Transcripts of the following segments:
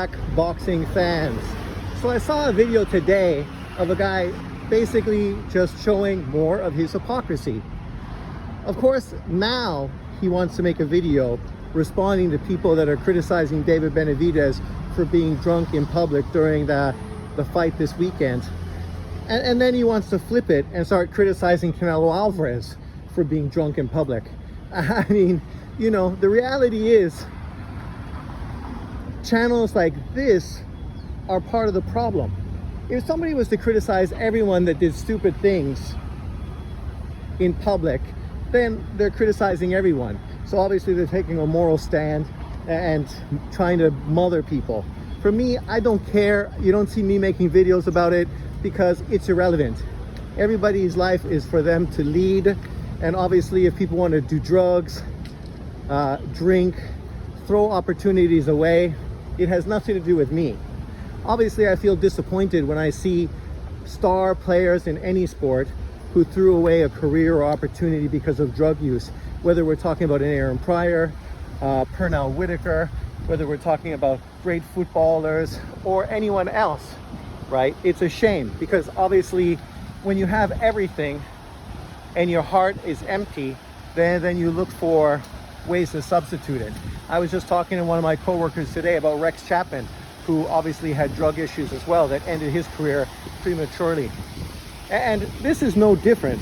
Boxing fans. So I saw a video today of a guy basically just showing more of his hypocrisy. Of course, now he wants to make a video responding to people that are criticizing David Benavidez for being drunk in public during the fight this weekend. And then he wants to flip it and start criticizing Canelo Alvarez for being drunk in public. I mean, you know, the reality is channels like this are part of the problem. If somebody was to criticize everyone that did stupid things in public, then they're criticizing everyone. So obviously they're taking a moral stand and trying to mother people. For me, I don't care. You don't see me making videos about it because it's irrelevant. Everybody's life is for them to lead. And obviously if people want to do drugs, drink, throw opportunities away, it has nothing to do with me. Obviously, I feel disappointed when I see star players in any sport who threw away a career or opportunity because of drug use, whether we're talking about an Aaron Pryor, Pernell Whitaker, whether we're talking about great footballers or anyone else, right? It's a shame because obviously when you have everything and your heart is empty, then you look for ways to substitute it. I was just talking to one of my coworkers today about Rex Chapman, who obviously had drug issues as well that ended his career prematurely. And this is no different.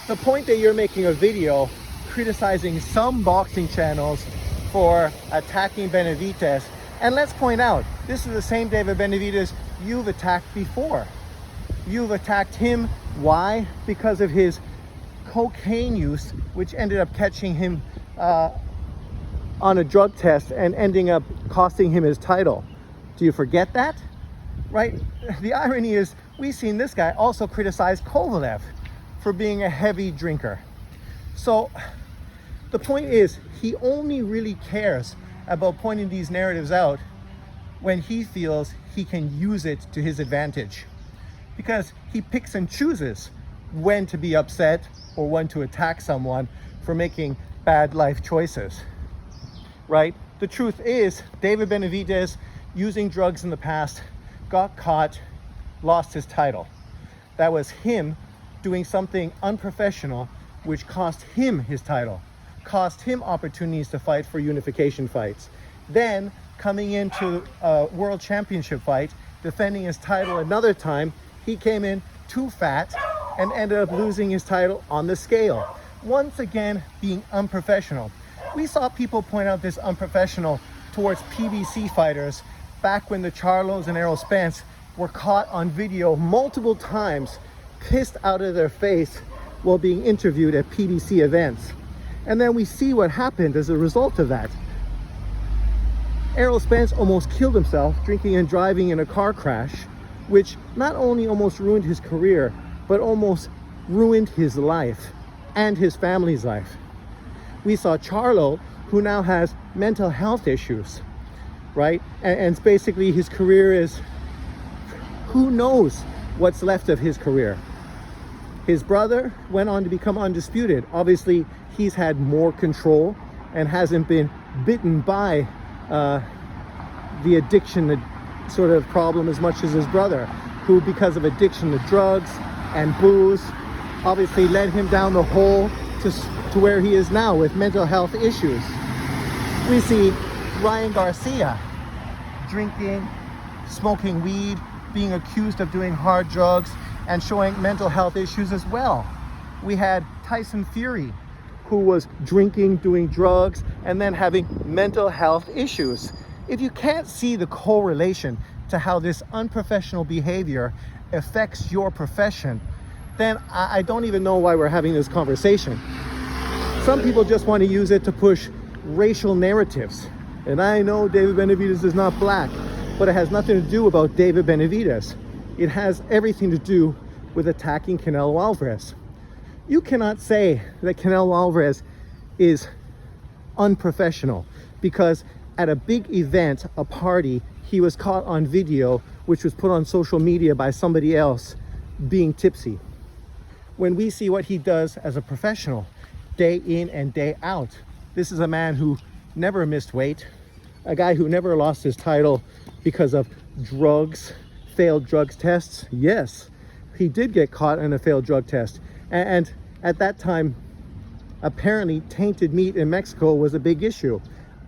The point that you're making a video criticizing some boxing channels for attacking Benavidez, and let's point out, this is the same David Benavidez you've attacked before. You've attacked him. Why? Because of his cocaine use, which ended up catching him on a drug test and ending up costing him his title. Do you forget that? Right? The irony is we've seen this guy also criticize Kovalev for being a heavy drinker. So the point is, he only really cares about pointing these narratives out when he feels he can use it to his advantage, because he picks and chooses when to be upset or when to attack someone for making bad life choices, right? The truth is, David Benavidez, using drugs in the past, got caught, lost his title. That was him doing something unprofessional, which cost him his title, cost him opportunities to fight for unification fights. Then coming into a world championship fight, defending his title another time, he came in too fat and ended up losing his title on the scale. Once again, being unprofessional. We saw people point out this unprofessional towards PBC fighters back when the Charlos and Errol Spence were caught on video multiple times, pissed out of their face while being interviewed at PBC events. And then we see what happened as a result of that. Errol Spence almost killed himself drinking and driving in a car crash, which not only almost ruined his career, but almost ruined his life and his family's life. We saw Charlo, who now has mental health issues, right? And basically his career is, who knows what's left of his career. His brother went on to become undisputed. Obviously, he's had more control and hasn't been bitten by the addiction sort of problem as much as his brother, who, because of addiction to drugs and booze, obviously led him down the hole to where he is now with mental health issues. We see Ryan Garcia drinking, smoking weed, being accused of doing hard drugs and showing mental health issues as well. We had Tyson Fury, who was drinking, doing drugs, and then having mental health issues. If you can't see the correlation to how this unprofessional behavior affects your profession, then I don't even know why we're having this conversation. Some people just want to use it to push racial narratives. And I know David Benavidez is not black, but it has nothing to do about David Benavidez. It has everything to do with attacking Canelo Alvarez. You cannot say that Canelo Alvarez is unprofessional because at a big event, a party, he was caught on video, which was put on social media by somebody else, being tipsy. When we see what he does as a professional, day in and day out, this is a man who never missed weight, a guy who never lost his title because of drugs, failed drugs tests. Yes, he did get caught in a failed drug test. And at that time, apparently tainted meat in Mexico was a big issue.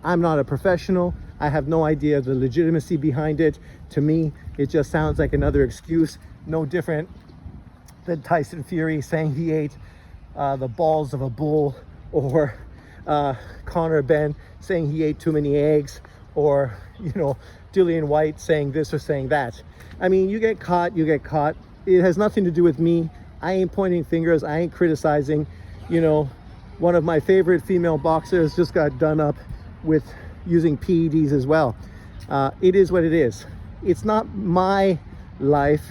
I'm not a professional. I have no idea the legitimacy behind it. To me, it just sounds like another excuse, no different than Tyson Fury saying he ate the balls of a bull, or Conor Ben saying he ate too many eggs, or, you know, Dillian White saying this or saying that. I mean, you get caught, you get caught. It has nothing to do with me. I ain't pointing fingers, I ain't criticizing. You know, one of my favorite female boxers just got done up with using PEDs as well. It is what it is. It's not my life.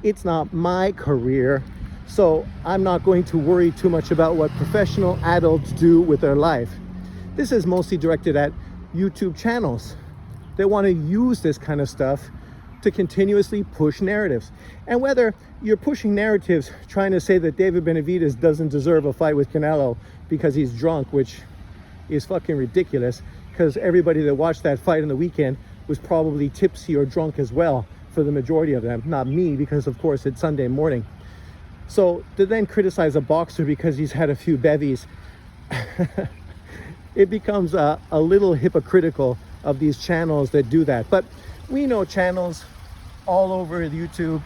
It's not my career. So I'm not going to worry too much about what professional adults do with their life. This is mostly directed at YouTube channels. They want to use this kind of stuff to continuously push narratives. And whether you're pushing narratives trying to say that David Benavidez doesn't deserve a fight with Canelo because he's drunk, which is fucking ridiculous, because everybody that watched that fight on the weekend was probably tipsy or drunk as well, for the majority of them. Not me, because of course it's Sunday morning. So to then criticize a boxer because he's had a few bevies, it becomes a little hypocritical of these channels that do that. But we know channels all over YouTube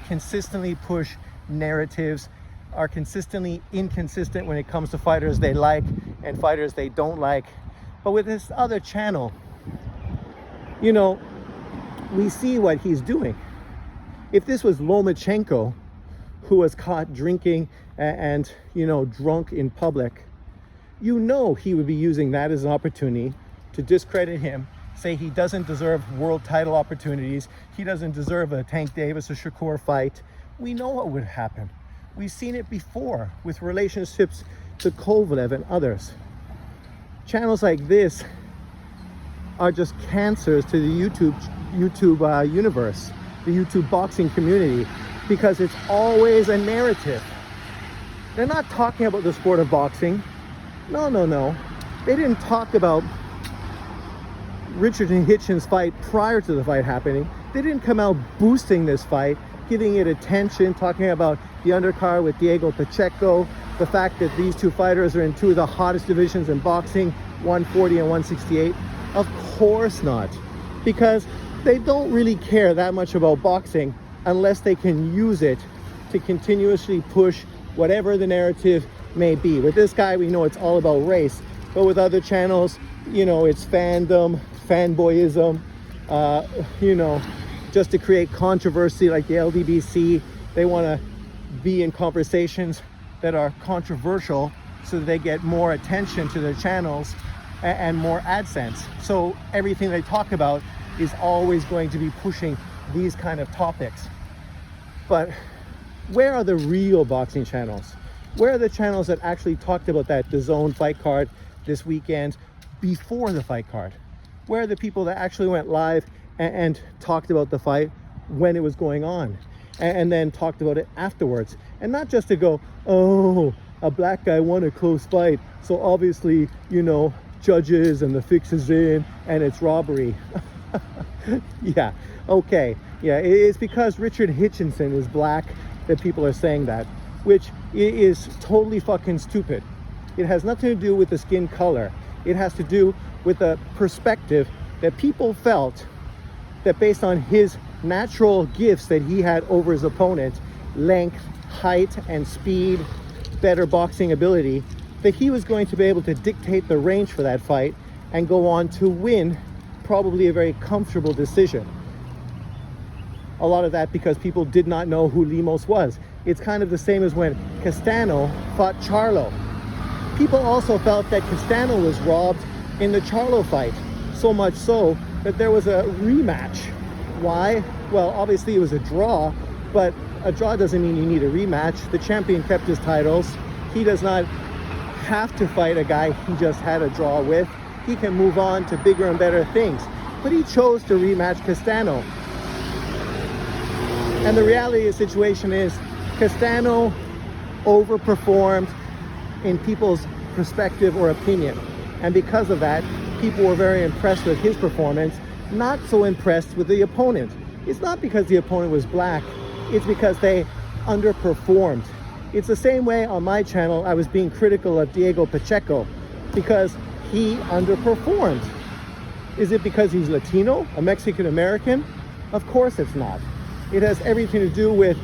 consistently push narratives, are consistently inconsistent when it comes to fighters they like and fighters they don't like. But with this other channel, you know, we see what he's doing. If this was Lomachenko, who was caught drinking and, you know, drunk in public, you know he would be using that as an opportunity to discredit him, say he doesn't deserve world title opportunities, he doesn't deserve a Tank Davis or Shakur fight. We know what would happen. We've seen it before with relationships to Kovalev and others. Channels like this are just cancers to the YouTube universe, the YouTube boxing community, because it's always a narrative. They're not talking about the sport of boxing. No. They didn't talk about Richard and Hitchens' fight prior to the fight happening. They didn't come out boosting this fight, giving it attention, talking about the undercard with Diego Pacheco, the fact that these two fighters are in two of the hottest divisions in boxing, 140 and 168. Of course not, because they don't really care that much about boxing unless they can use it to continuously push whatever the narrative may be. With this guy, we know it's all about race, but with other channels, you know, it's fandom, fanboyism, you know, just to create controversy, like the LDBC. They want to be in conversations that are controversial so that they get more attention to their channels and more AdSense. So everything they talk about is always going to be pushing these kind of topics. But where are the real boxing channels? Where are the channels that actually talked about that DAZN fight card this weekend before the fight card? Where are the people that actually went live and talked about the fight when it was going on, and then talked about it afterwards? And not just to go, oh, a black guy won a close fight, so obviously, you know, judges and the fix is in and it's robbery. Yeah, okay. Yeah, it's because Richard Hitchenson is black that people are saying that, which is totally fucking stupid. It has nothing to do with the skin color. It has to do with the perspective that people felt that based on his natural gifts that he had over his opponent, length, height, and speed, better boxing ability, that he was going to be able to dictate the range for that fight and go on to win probably a very comfortable decision. A lot of that because people did not know who Limos was. It's kind of the same as when Castano fought Charlo. People also felt that Castano was robbed in the Charlo fight, so much so that there was a rematch. Why? Well, obviously it was a draw, but a draw doesn't mean you need a rematch. The champion kept his titles. He does not have to fight a guy he just had a draw with. He can move on to bigger and better things. But he chose to rematch Castano. And the reality of the situation is Castano overperformed in people's perspective or opinion. And because of that, people were very impressed with his performance, not so impressed with the opponent. It's not because the opponent was black, it's because they underperformed. It's the same way on my channel I was being critical of Diego Pacheco because he underperformed. Is it because he's Latino, a Mexican American? Of course it's not. It has everything to do with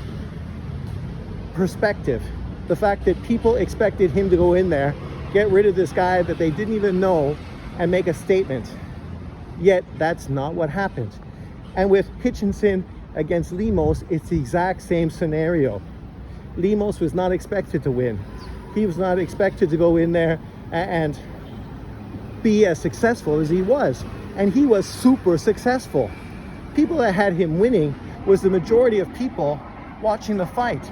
perspective. The fact that people expected him to go in there, get rid of this guy that they didn't even know, and make a statement. Yet that's not what happened. And with Hitchens against Limos, it's the exact same scenario. Limos was not expected to win. He was not expected to go in there and be as successful as he was. And he was super successful. People that had him winning was the majority of people watching the fight.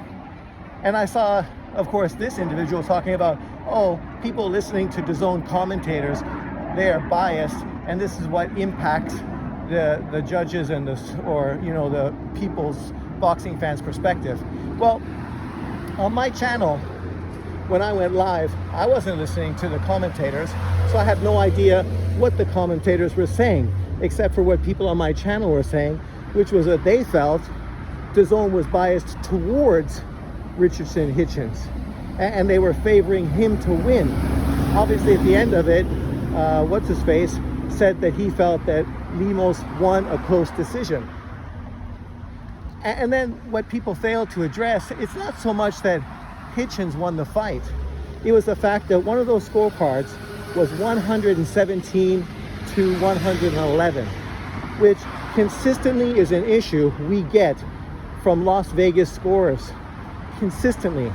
And I saw, of course, this individual talking about, oh, people listening to DAZN commentators, they are biased, and this is what impacts the judges and the people's boxing fans' perspective. Well, on my channel, when I went live, I wasn't listening to the commentators, so I have no idea what the commentators were saying, except for what people on my channel were saying, which was that they felt DAZN was biased towards Richardson Hitchens, and they were favoring him to win. Obviously, at the end of it, what's-his-face said that he felt that Limos won a close decision. And then what people failed to address, it's not so much that Hitchens won the fight. It was the fact that one of those scorecards was 117 to 111, which consistently is an issue we get from Las Vegas scorers. Consistently.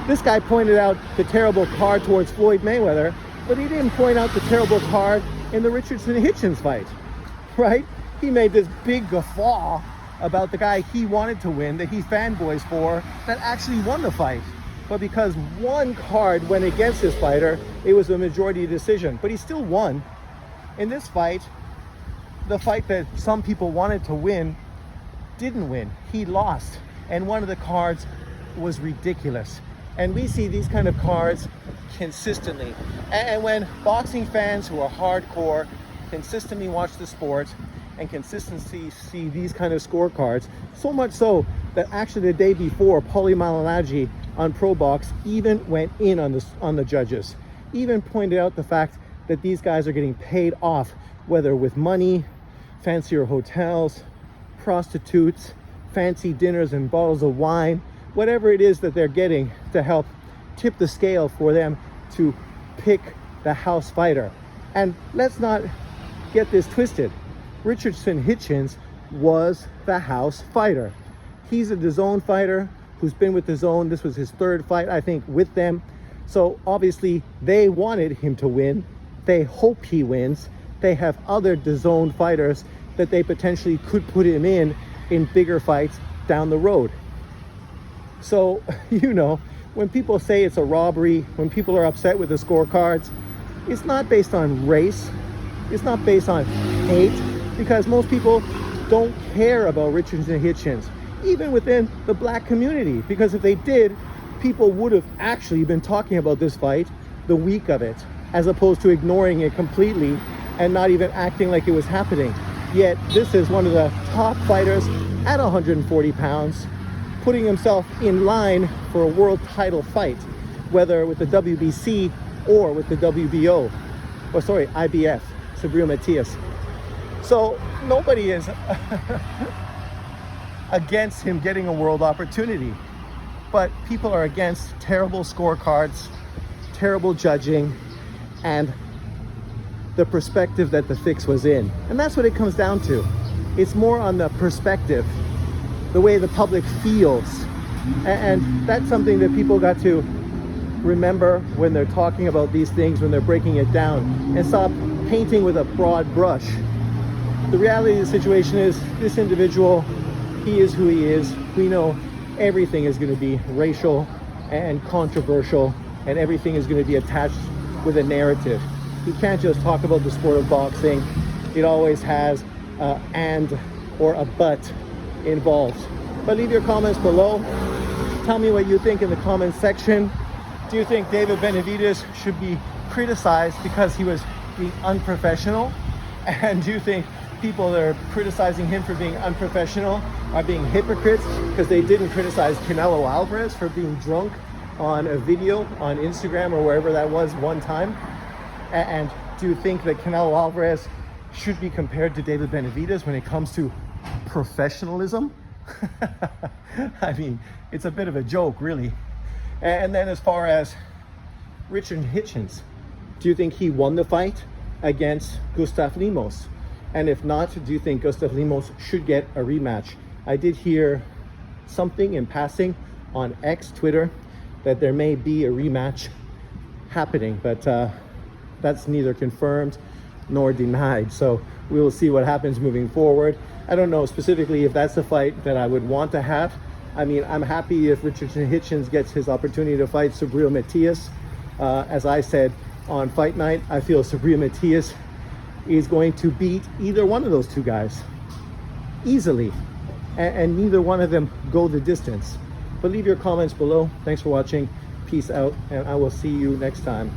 This guy pointed out the terrible card towards Floyd Mayweather, but he didn't point out the terrible card in the Richardson-Hitchens fight, right? He made this big guffaw about the guy he wanted to win, that he fanboys for, that actually won the fight. But because one card went against this fighter, it was a majority decision. But he still won. In this fight, the fight that some people wanted to win didn't win. He lost. And one of the cards was ridiculous. And we see these kind of cards consistently. And when boxing fans who are hardcore consistently watch the sport and consistently see these kind of scorecards, so much so that actually the day before, Paulie Malignaggi on Pro Box even went in on the judges, even pointed out the fact that these guys are getting paid off, whether with money, fancier hotels, prostitutes, fancy dinners and bottles of wine, whatever it is that they're getting to help tip the scale for them to pick the house fighter. And let's not get this twisted. Richardson Hitchens was the house fighter. He's a DAZN fighter who's been with DAZN. This was his third fight, I think, with them. So obviously they wanted him to win. They hope he wins. They have other DAZN fighters that they potentially could put him in bigger fights down the road. So, when people say it's a robbery, when people are upset with the scorecards, it's not based on race. It's not based on hate, because most people don't care about Richardson Hitchens, even within the black community, because if they did, people would have actually been talking about this fight the week of it, as opposed to ignoring it completely and not even acting like it was happening. Yet this is one of the top fighters at 140 pounds, putting himself in line for a world title fight, whether with the WBC or with the WBO, IBF, Subriel Matias. So nobody is against him getting a world opportunity, but people are against terrible scorecards, terrible judging, and the perspective that the fix was in. And that's what it comes down to. It's more on the perspective, the way the public feels. And that's something that people got to remember when they're talking about these things, when they're breaking it down, and stop painting with a broad brush. The reality of the situation is this individual, he is who he is. We know everything is going to be racial and controversial, and everything is going to be attached with a narrative. You can't just talk about the sport of boxing. It always has and or a but involved. But leave your comments below. Tell me what you think in the comments section. Do you think David Benavidez should be criticized because he was being unprofessional? And do you think people that are criticizing him for being unprofessional are being hypocrites because they didn't criticize Canelo Alvarez for being drunk on a video on Instagram or wherever that was one time? And do you think that Canelo Alvarez should be compared to David Benavidez when it comes to professionalism? I mean, it's a bit of a joke, really. And then as far as Richard Hitchens, do you think he won the fight against Limos? And if not, do you think Limos should get a rematch? I did hear something in passing on X, Twitter, that there may be a rematch happening, but that's neither confirmed nor denied. So we will see what happens moving forward. I don't know specifically if that's the fight that I would want to have. I mean, I'm happy if Richard Hitchens gets his opportunity to fight Subriel Matias. As I said on fight night, I feel Subriel Matias is going to beat either one of those two guys easily, and neither one of them go the distance. But leave your comments below. Thanks for watching. Peace out, and I will see you next time.